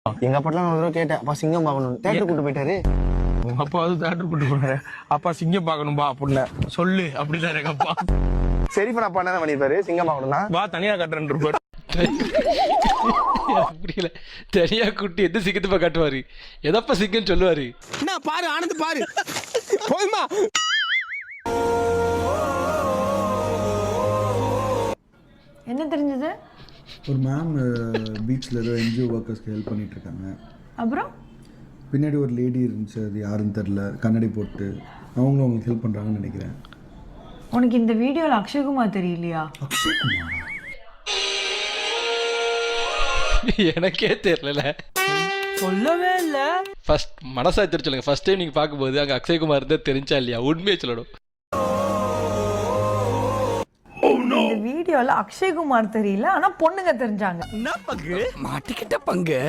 எங்க அப்பாட்டெல்லாம் நான் ஒரு தடவை கேட்டேன், அப்பா சிங்கம் பார்க்கணும், தேட்டர் கூட்டு போயிட்டாரு. உங்க அப்பா வந்து தேட்டர் கூட்டு போனாரு, அப்பா சிங்கம் பார்க்கணும்பா அப்படின்னு சொல்லு அப்படிதான் எங்க அப்பா. சரிப்பா அப்பா என்ன பண்ணிருப்பாரு, சிங்கம் பார்க்கணும்னா வா தனியா கட்டுறேன் இருப்பாரு. புரியல, தனியா குட்டி எந்த சிங்கத்தை காட்டுவாரு, எதப்பா சிங்கம் சொல்லுவாரு. என்ன பாரு ஆனந்து பாரு போதுமா. என்ன தெரிஞ்சது? ஒரு மேம் பீச்சில் ஏதோ என்ஜிஓ ஒர்க்கர்ஸ்க்கு ஹெல்ப் பண்ணிட்டு இருக்காங்க. அப்புறம் பின்னாடி ஒரு லேடி இருந்துச்சு, அது யாருன்னு தெரில, கண்ணாடி போட்டு அவங்களும் அவங்களுக்கு ஹெல்ப் பண்ணுறாங்கன்னு நினைக்கிறேன். உனக்கு இந்த வீடியோவில் அக்ஷய்குமார் தெரியலையா? அக்ஷய்குமார் எனக்கே தெரியல, சொல்லவே இல்ல. ஃபர்ஸ்ட் மனசா தெரிஞ்சு சொல்லுங்க, ஃபர்ஸ்ட் டைம் நீங்க பார்க்கும்போது அங்க அக்ஷய்குமார் தான் தெரிஞ்சா இல்லையா, உண்மையை சொல்லணும். இந்த வீடியோவில் அக்ஷய்குமார் தெரியல, ஆனா பொண்ணுங்க தெரிஞ்சாங்க. என்ன பங்கு மாட்டிக்கிட்ட பங்கு.